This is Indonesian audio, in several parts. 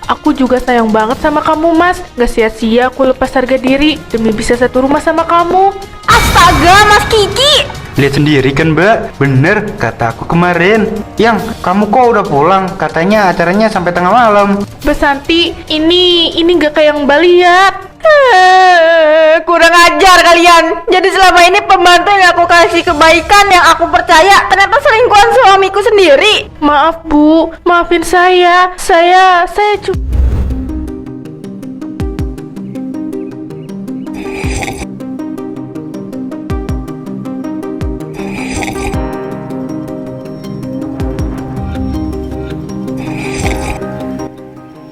Aku juga sayang banget sama kamu, Mas. Gak sia-sia aku lepas harga diri demi bisa satu rumah sama kamu. Astaga, Mas Kiki! Lihat sendiri kan Mbak, bener kata aku kemarin. Yang, kamu kok udah pulang? Katanya acaranya sampai tengah malam. Mbak Santi, ini gak kayak yang Mbak lihat. Kurang ajar kalian. Jadi selama ini pembantu yang aku kasih kebaikan, yang aku percaya, ternyata selingkuhan suamiku sendiri. Maaf Bu, maafin saya. Saya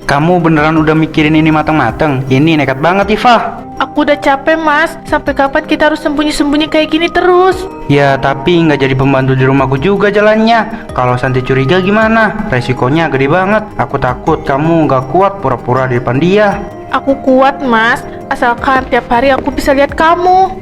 Kamu beneran udah mikirin ini mateng-mateng? Ini nekat banget Iva. Aku udah capek, Mas. Sampai kapan kita harus sembunyi-sembunyi kayak gini terus? Ya tapi nggak jadi pembantu di rumahku juga jalannya. Kalau Santi curiga gimana? Resikonya gede banget. Aku takut kamu nggak kuat pura-pura di depan dia. Aku kuat, Mas. Asalkan tiap hari aku bisa lihat kamu.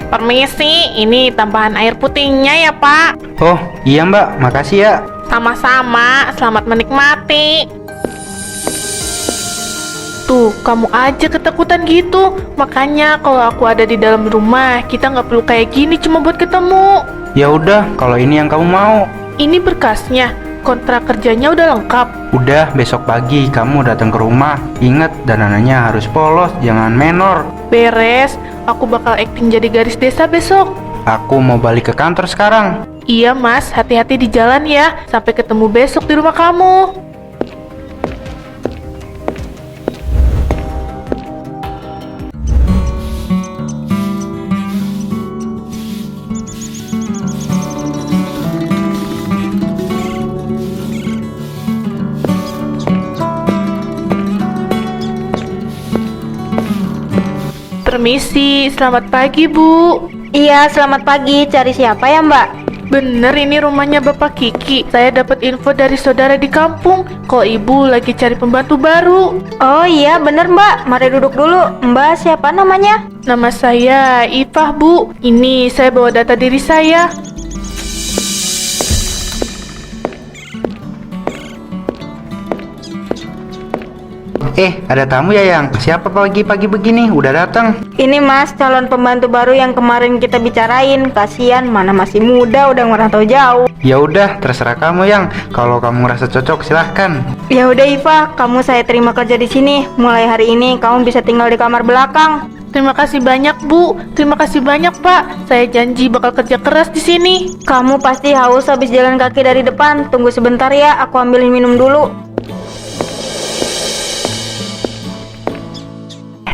Permisi, ini tambahan air putihnya ya, Pak. Oh iya Mbak, makasih ya. Sama-sama, selamat menikmati. Tuh, kamu aja ketakutan gitu. Makanya kalau aku ada di dalam rumah, kita nggak perlu kayak gini cuma buat ketemu. Ya udah, kalau ini yang kamu mau. Ini berkasnya, kontrak kerjanya udah lengkap. Udah, besok pagi kamu datang ke rumah. Ingat, danananya harus polos, jangan menor. Beres, aku bakal akting jadi garis desa besok. Aku mau balik ke kantor sekarang. Iya Mas, hati-hati di jalan ya. Sampai ketemu besok di rumah kamu. Permisi, selamat pagi Bu. Iya, selamat pagi. Cari siapa ya, Mbak? Bener, ini rumahnya Bapak Kiki. Saya dapat info dari saudara di kampung kalau Ibu lagi cari pembantu baru. Oh iya, bener Mbak. Mari duduk dulu. Mbak siapa namanya? Nama saya Ifah Bu. Ini saya bawa data diri saya. Ada tamu ya Yang? Siapa pagi-pagi begini? Udah datang? Ini Mas, calon pembantu baru yang kemarin kita bicarain. Kasian, mana masih muda, udah ngerantau jauh. Ya udah, terserah kamu Yang. Kalau kamu ngerasa cocok, silahkan. Ya udah Iva, kamu saya terima kerja di sini. Mulai hari ini kamu bisa tinggal di kamar belakang. Terima kasih banyak Bu. Terima kasih banyak Pak. Saya janji bakal kerja keras di sini. Kamu pasti haus habis jalan kaki dari depan. Tunggu sebentar ya, aku ambilin minum dulu.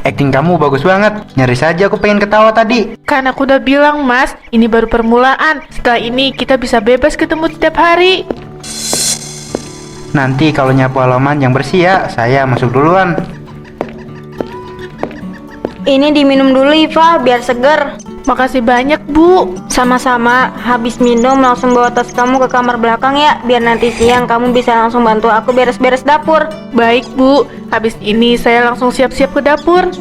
Acting kamu bagus banget. Nyaris saja aku pengen ketawa tadi. Kan aku udah bilang Mas, ini baru permulaan. Setelah ini kita bisa bebas ketemu setiap hari. Nanti kalau nyapu halaman yang bersih ya, saya masuk duluan. Ini diminum dulu Iva, biar seger. Makasih banyak Bu. Sama-sama, habis minum langsung bawa tas kamu ke kamar belakang ya. Biar nanti siang kamu bisa langsung bantu aku beres-beres dapur. Baik Bu, habis ini saya langsung siap-siap ke dapur.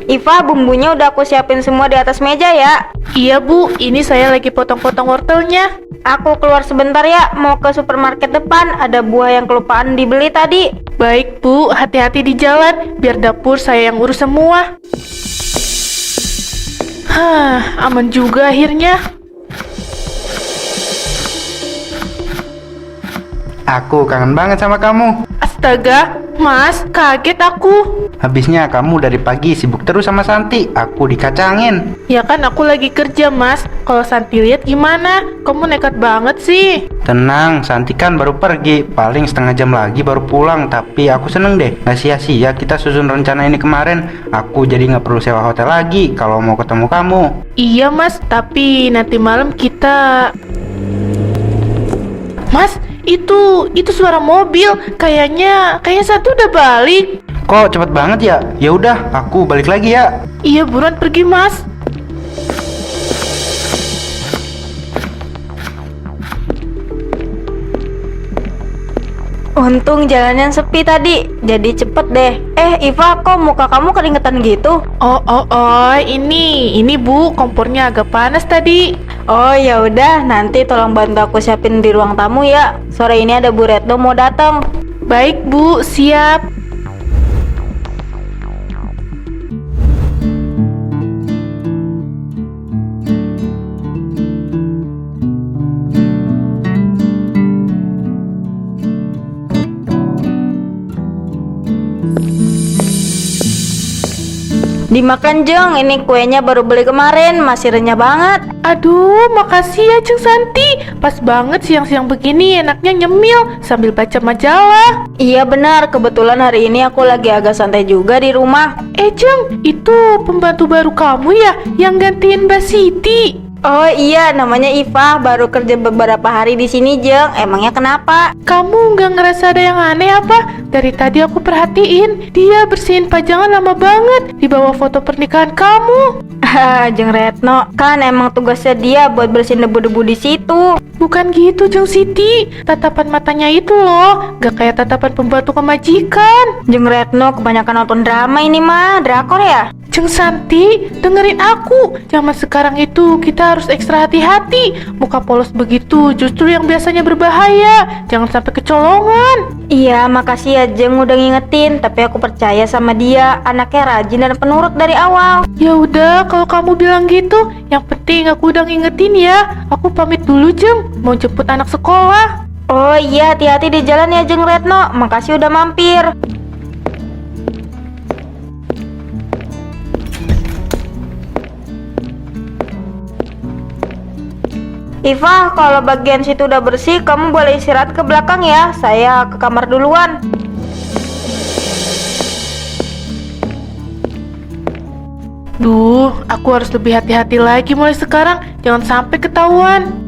Iva, bumbunya udah aku siapin semua di atas meja ya. Iya Bu, ini saya lagi potong-potong wortelnya. Aku keluar sebentar ya, mau ke supermarket depan. Ada buah yang kelupaan dibeli tadi. Baik Bu, hati-hati di jalan. Biar dapur saya yang urus semua. Aman juga akhirnya. Aku kangen banget sama kamu. Astaga, Mas, kaget aku. Habisnya kamu dari pagi sibuk terus sama Santi. Aku dikacangin. Ya kan aku lagi kerja Mas. Kalau Santi lihat gimana? Kamu nekat banget sih. Tenang, Santi kan baru pergi. Paling setengah jam lagi baru pulang. Tapi aku seneng deh. Gak sia-sia kita susun rencana ini kemarin. Aku jadi gak perlu sewa hotel lagi kalau mau ketemu kamu. Iya Mas, tapi nanti malam kita... Mas, itu suara mobil. Kayaknya Santi udah balik. Kok cepet banget ya? Ya udah, aku balik lagi ya. Iya, buruan pergi Mas. Untung jalannya sepi tadi, jadi cepet deh. Iva, kok muka kamu keringetan gitu? Ini Bu, kompornya agak panas tadi. Oh ya udah, nanti tolong bantu aku siapin di ruang tamu ya. Sore ini ada Bu Retno mau datang. Baik Bu, siap. Dimakan Jeng, ini kuenya baru beli kemarin, masih renyah banget. Aduh, makasih ya Ceng Santi. Pas banget siang-siang begini enaknya nyemil sambil baca majalah. Iya benar, kebetulan hari ini aku lagi agak santai juga di rumah. Ceng, itu pembantu baru kamu ya yang gantiin Mbak Siti? Oh iya, namanya Iva, baru kerja beberapa hari di sini Jeng. Emangnya kenapa? Kamu nggak ngerasa ada yang aneh apa? Dari tadi aku perhatiin, dia bersihin pajangan lama banget di bawah foto pernikahan kamu. Jeng Retno, kan emang tugasnya dia buat bersihin debu-debu di situ. Bukan gitu Jeng Siti, tatapan matanya itu loh, gak kayak tatapan pembantu kemajikan. Jeng Retno kebanyakan nonton drama ini mah, drakor ya? Jeng Santi, dengerin aku. Zaman sekarang itu kita harus ekstra hati-hati. Muka polos begitu justru yang biasanya berbahaya. Jangan sampai kecolongan. Iya, makasih ya Jeng udah ngingetin. Tapi aku percaya sama dia, anaknya rajin dan penurut dari awal. Ya udah, kalau kamu bilang gitu, yang penting aku udah ngingetin ya. Aku pamit dulu Jeng, mau jemput anak sekolah. Oh iya, hati-hati di jalan ya Jeng Retno. Makasih udah mampir. Iva, kalau bagian situ udah bersih, kamu boleh istirahat ke belakang ya. Saya ke kamar duluan. Duh, aku harus lebih hati-hati lagi mulai sekarang. Jangan sampai ketahuan.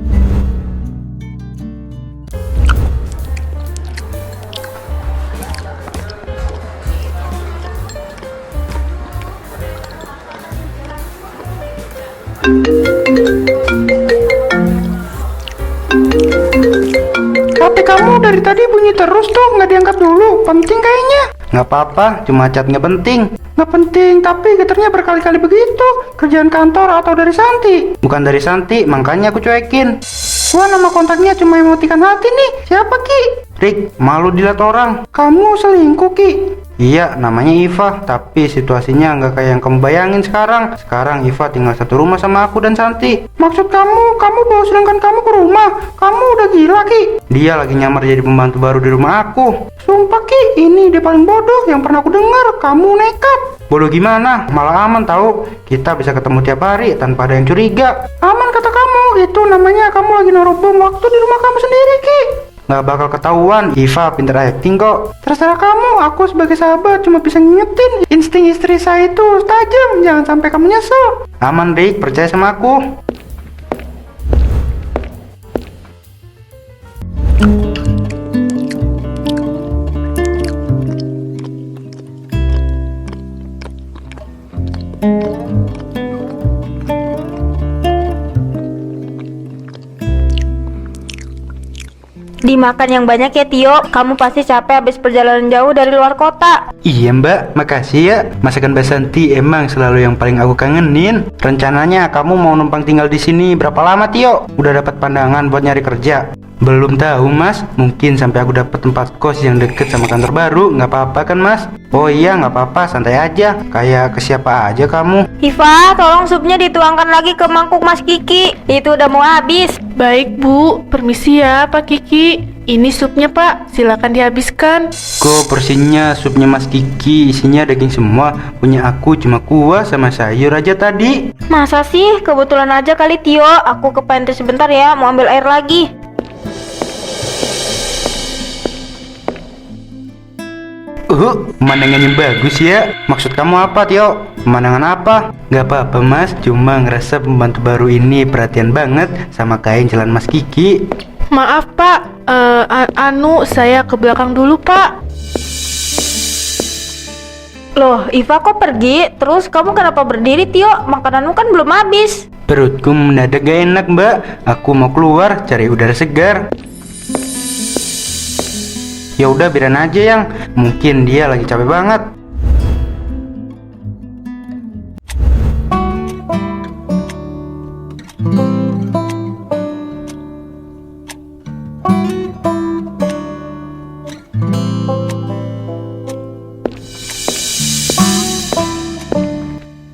HP kamu dari tadi bunyi terus tuh, nggak diangkat dulu. Penting kayaknya. Nggak apa-apa, cuma chat nggak penting. Nggak penting, tapi getarnya berkali-kali begitu. Kerjaan kantor atau dari Santi? Bukan dari Santi, makanya aku cuekin. Wah, nama kontaknya cuma emotikan hati nih. Siapa Ki? Rick, malu dilihat orang. Kamu selingkuh Ki? Iya, namanya Iva, tapi situasinya nggak kayak yang kamu bayangin sekarang. Sekarang Iva tinggal satu rumah sama aku dan Santi. Maksud kamu bawa sedangkan kamu ke rumah? Kamu udah gila Ki? Dia lagi nyamar jadi pembantu baru di rumah aku. Sumpah Ki, ini dia paling bodoh yang pernah aku dengar. Kamu nekat. Bodoh gimana? Malah aman tahu. Kita bisa ketemu tiap hari tanpa ada yang curiga. Aman kata kamu, itu namanya kamu lagi naruh bom waktu di rumah kamu sendiri Ki. Nggak bakal ketahuan, Iva pinter acting kok. Terserah kamu, aku sebagai sahabat cuma bisa ngingetin. Insting istri saya itu tajam, jangan sampai kamu nyesel. Aman Rick, percaya sama aku. Dimakan yang banyak ya Tio. Kamu pasti capek habis perjalanan jauh dari luar kota. Iya Mbak, makasih ya. Masakan Mbak Santi emang selalu yang paling aku kangenin. Rencananya kamu mau numpang tinggal di sini berapa lama Tio? Udah dapat pandangan buat nyari kerja? Belum tahu Mas, mungkin sampai aku dapat tempat kos yang deket sama kantor baru. Nggak apa-apa kan Mas? Oh iya nggak apa-apa, santai aja. Kayak ke siapa aja kamu. Iva, tolong supnya dituangkan lagi ke mangkuk Mas Kiki. Itu udah mau habis. Baik Bu, permisi ya Pak Kiki. Ini supnya Pak, silakan dihabiskan. Kok porsinya supnya Mas Kiki isinya daging semua? Punya aku cuma kuah sama sayur aja tadi. Masa sih? Kebetulan aja kali Tio. Aku ke pantry sebentar ya, mau ambil air lagi. Pemandangannya bagus ya. Maksud kamu apa Tio? Pemandangan apa? Gak apa-apa Mas, cuma ngerasa pembantu baru ini perhatian banget sama kain jalan Mas Kiki. Maaf Pak, saya ke belakang dulu Pak. Loh, Iva kok pergi? Terus kamu kenapa berdiri Tio? Makananmu kan belum habis. Perutku mendadak gak enak Mbak. Aku mau keluar cari udara segar. Ya udah biarin aja yang, mungkin dia lagi capek banget.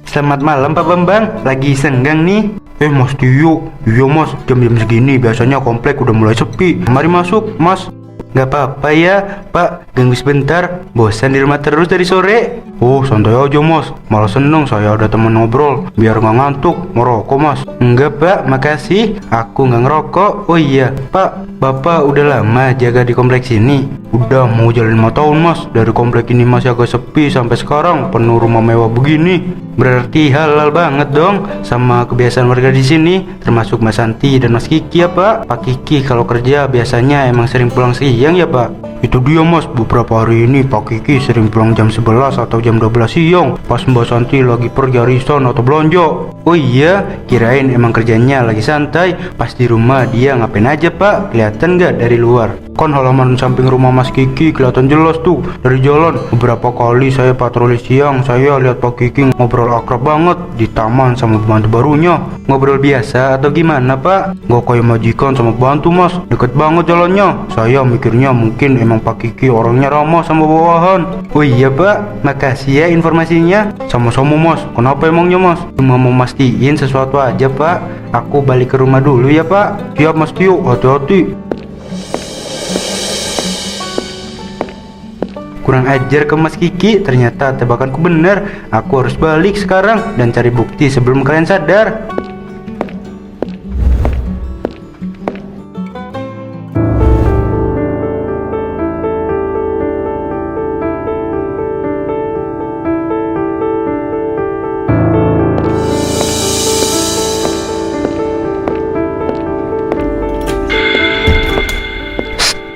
Selamat malam Pak Bambang, lagi senggang nih. Mas Tio, iya mas, jam-jam segini biasanya komplek udah mulai sepi. Mari masuk mas. Gak apa-apa ya Pak, ganggu sebentar. Bosan di rumah terus dari sore. Oh santai aja mas, malah seneng saya ada teman ngobrol. Biar gak ngantuk, ngerokok mas. Enggak Pak, makasih, aku gak ngerokok. Oh iya Pak, Bapak udah lama jaga di kompleks ini? Udah mau jalan 5 tahun mas. Dari komplek ini masih agak sepi sampai sekarang penuh rumah mewah begini. Berarti halal banget dong sama kebiasaan warga di sini, termasuk Mas Santi dan Mas Kiki ya Pak. Pak Kiki kalau kerja biasanya emang sering pulang siang ya Pak? Itu dia mas, beberapa hari ini Pak Kiki sering pulang jam 11 atau jam 12 siang pas Mbak Santi lagi pergi arisan atau belanja. Oh iya, kirain emang kerjanya lagi santai. Pas di rumah dia ngapain aja Pak? Kelihatan nggak dari luar? Kan halaman samping rumah Mas Kiki kelihatan jelas tuh dari jalan. Beberapa kali saya patroli siang, saya lihat Pak Kiki ngobrol akrab banget di taman sama pembantu barunya. Ngobrol biasa atau gimana Pak? Gak kayak majikan sama pembantu mas, deket banget jalannya. Saya mikirnya mungkin emang Pak Kiki orangnya ramah sama bawahan. Oh iya Pak, makasih ya informasinya. Sama-sama mas, kenapa emangnya mas? Cuma mau mastiin sesuatu aja Pak. Aku balik ke rumah dulu ya Pak. Siap mas Tio, hati-hati. Kurang ajar ke Mas Kiki, ternyata tebakanku benar. Aku harus balik sekarang dan cari bukti sebelum kalian sadar.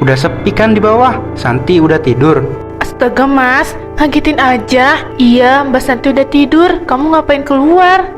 Udah sepi kan di bawah? Santi udah tidur? Astaga mas, ngagetin aja. Iya, Mbak Santi udah tidur. Kamu ngapain keluar?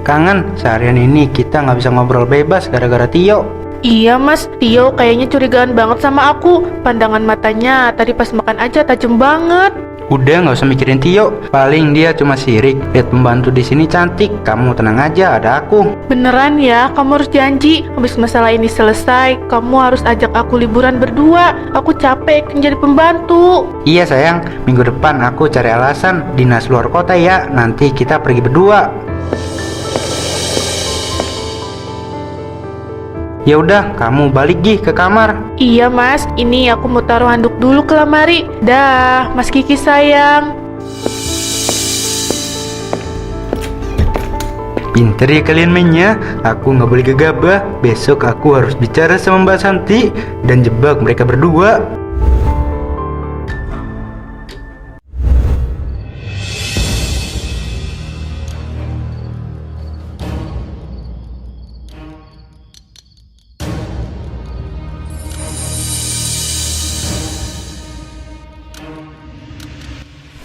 Kangen, seharian ini kita nggak bisa ngobrol bebas gara-gara Tio. Iya mas, Tio kayaknya curigaan banget sama aku. Pandangan matanya tadi pas makan aja tajam banget. Udah nggak usah mikirin Tio, paling dia cuma sirik. Lihat pembantu di sini cantik, kamu tenang aja, ada aku. Beneran ya, kamu harus janji. Habis masalah ini selesai, kamu harus ajak aku liburan berdua. Aku capek jadi pembantu. Iya sayang, minggu depan aku cari alasan dinas luar kota ya. Nanti kita pergi berdua. Ya udah, kamu balik Gi ke kamar. Iya mas, ini aku mau taruh handuk dulu ke lemari. Dah, Mas Kiki sayang. Pinter ya kalian mainnya. Aku nggak boleh gegabah. Besok aku harus bicara sama Mbak Santi dan jebak mereka berdua.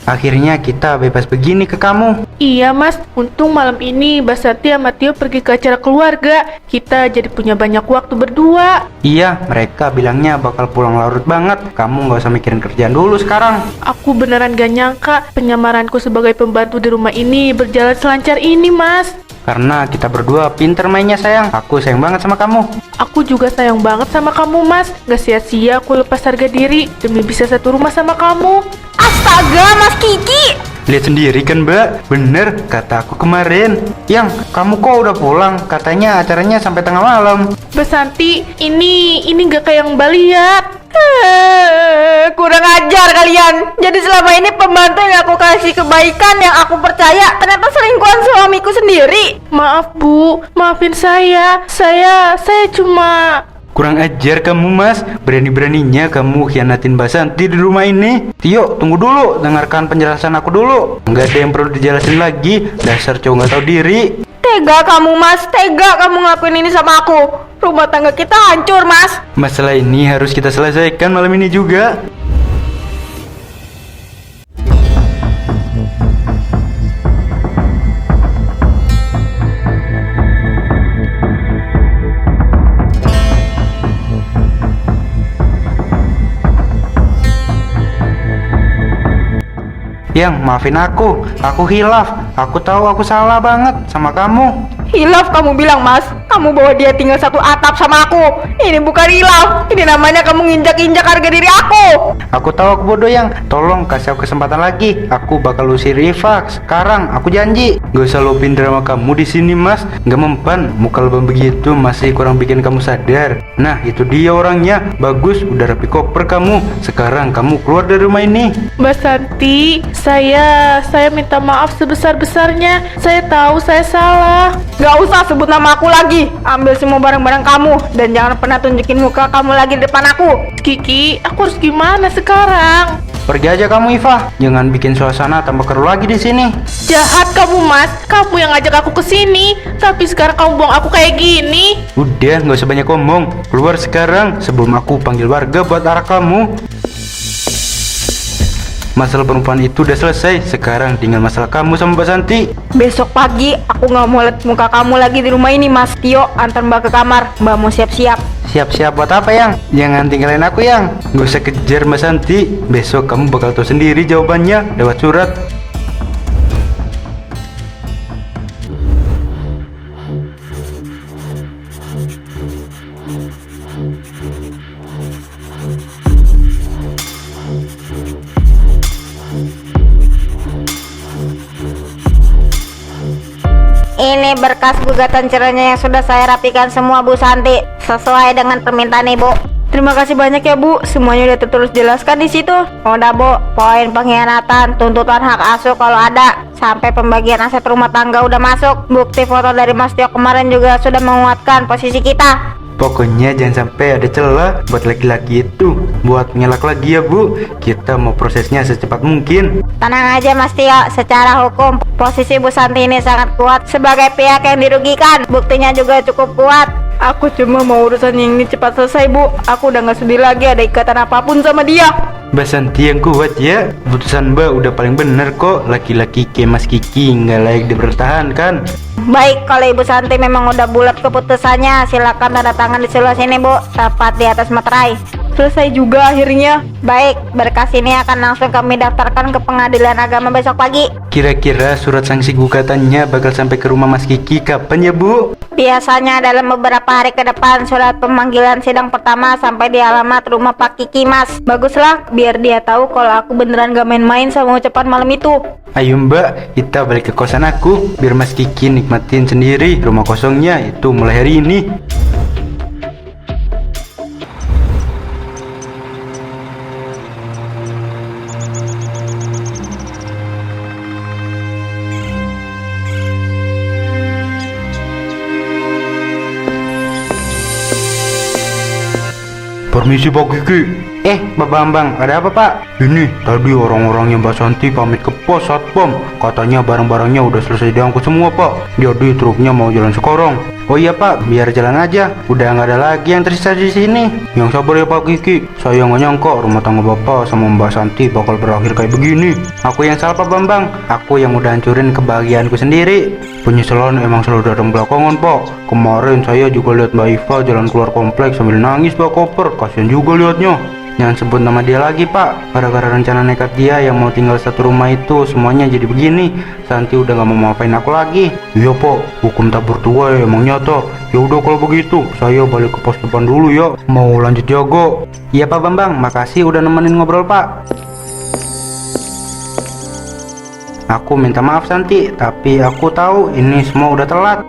Akhirnya kita bebas begini ke kamu. Iya mas, untung malam ini Mbak Santi sama Tio pergi ke acara keluarga. Kita jadi punya banyak waktu berdua. Iya, mereka bilangnya bakal pulang larut banget. Kamu nggak usah mikirin kerjaan dulu sekarang. Aku beneran gak nyangka penyamaranku sebagai pembantu di rumah ini berjalan selancar ini mas. Karena kita berdua pinter mainnya sayang. Aku sayang banget sama kamu. Aku juga sayang banget sama kamu mas. Gak sia-sia aku lepas harga diri demi bisa satu rumah sama kamu. Astaga, Mas Kiki! Lihat sendiri kan Mbak, bener kata aku kemarin. Yang, kamu kok udah pulang? Katanya acaranya sampai tengah malam. Mbak Santi, ini gak kayak yang Mbak lihat. Kurang ajar kalian. Jadi selama ini pembantu yang aku kasih kebaikan yang aku percaya ternyata selingkuhan suamiku sendiri. Maaf Bu, maafin saya. Saya cuma... Kurang ajar kamu mas, berani-beraninya kamu khianatin Mbak Santi di rumah ini. Tio, tunggu dulu, dengarkan penjelasan aku dulu. Nggak ada yang perlu dijelasin lagi, dasar cowok nggak tahu diri. Tega kamu mas, tega kamu ngelakuin ini sama aku. Rumah tangga kita hancur mas. Masalah ini harus kita selesaikan malam ini juga. Yang, maafin aku hilaf. Aku tahu aku salah banget sama kamu. Hilaf kamu bilang, Mas? Kamu bawa dia tinggal satu atap sama aku. Ini bukan hilaf. Ini namanya kamu nginjak-injak harga diri aku. Aku tahu aku bodoh yang. Tolong kasih aku kesempatan lagi. Aku bakal usir Riva sekarang. Aku janji. Gak usah lupin drama kamu di sini, Mas. Gak mempan. Muka lebam begitu masih kurang bikin kamu sadar. Nah, itu dia orangnya. Bagus, udah rapi koper kamu. Sekarang kamu keluar dari rumah ini. Mbak Santi, saya minta maaf sebesar-besarnya. Saya tahu saya salah. Gak usah sebut nama aku lagi. Ambil semua barang-barang kamu. Dan jangan pernah tunjukin muka kamu lagi di depan aku. Kiki, aku harus gimana sekarang? Pergi aja kamu, Iva. Jangan bikin suasana tambah keruh lagi di sini. Jahat kamu, Mas. Kamu yang ngajak aku ke sini. Tapi sekarang kamu buang aku kayak gini. Udah, nggak usah banyak ngomong. Keluar sekarang sebelum aku panggil warga buat arak kamu. Masalah perempuan itu udah selesai. Sekarang tinggal masalah kamu sama Mbak Santi. Besok pagi aku gak mau lihat muka kamu lagi di rumah ini, Mas. Tio, antar Mbak ke kamar. Mbak mau siap-siap. Siap-siap buat apa, Yang? Jangan tinggalin aku, Yang. Gak usah kejar Mbak Santi. Besok kamu bakal tahu sendiri jawabannya lewat surat. Ini berkas gugatan cerainya yang sudah saya rapikan semua, Bu Santi, sesuai dengan permintaan Ibu. Terima kasih banyak ya, Bu. Semuanya udah tertulis jelaskan di situ. Udah, Bu. Poin pengkhianatan, tuntutan hak asuh kalau ada, sampai pembagian aset rumah tangga udah masuk. Bukti foto dari Mas Tio kemarin juga sudah menguatkan posisi kita. Pokoknya jangan sampai ada celah buat laki-laki itu buat ngelak lagi ya, Bu. Kita mau prosesnya secepat mungkin. Tenang aja, Mas Tio. Secara hukum, posisi Bu Santi ini sangat kuat sebagai pihak yang dirugikan. Buktinya juga cukup kuat. Aku cuma mau urusan yang ini cepat selesai, Bu. Aku udah gak sedih lagi ada ikatan apapun sama dia. Mbak Santi yang kuat ya. Putusan Mbak udah paling bener kok. Laki-laki kayak Mas Kiki nggak layak dipertahankan. Baik, kalau Ibu Santi memang udah bulat keputusannya, silakan tanda tangan di sebelah sini, Bu. Tepat di atas materai. Selesai juga akhirnya. Baik, berkas ini akan langsung kami daftarkan ke pengadilan agama besok pagi. Kira-kira surat sanksi gugatannya bakal sampai ke rumah Mas Kiki kapan ya, Bu? Biasanya dalam beberapa hari ke depan surat pemanggilan sidang pertama sampai di alamat rumah Pak Kiki, Mas. Baguslah, biar dia tahu kalau aku beneran gak main-main sama ucapan malam itu. Ayo Mbak, kita balik ke kosan aku biar Mas Kiki nikmatin sendiri rumah kosongnya itu mulai hari ini. Permisi Pak Kiki. Pak Bambang, ada apa Pak? Ini tadi orang-orangnya Mbak Santi pamit ke pos Satpam. Katanya barang-barangnya udah selesai diangkut semua Pak. Jadi truknya mau jalan sekarang. Oh iya Pak, biar jalan aja. Udah nggak ada lagi yang tersisa di sini. Yang sabar ya Pak Kiki. Saya nggak nyangka rumah tangga Bapak sama Mbak Santi bakal berakhir kayak begini. Aku yang salah Pak Bambang. Aku yang udah hancurin kebahagiaanku sendiri. Penyesalan emang selalu datang belakangan Pak. Kemarin saya juga lihat Mbak Iva jalan keluar kompleks sambil nangis bawa koper. Kasian juga liatnya. Jangan sebut nama dia lagi Pak. Gara-gara rencana nekat dia yang mau tinggal satu rumah itu semuanya jadi begini. Santi udah gak mau maafin aku lagi. Iya Pak, hukum tak bertuai emang nyata. Ya udah kalau begitu, saya balik ke pos depan dulu ya. Mau lanjut jago. Iya Pak Bambang, makasih udah nemenin ngobrol Pak. Aku minta maaf Santi, tapi aku tahu ini semua udah telat.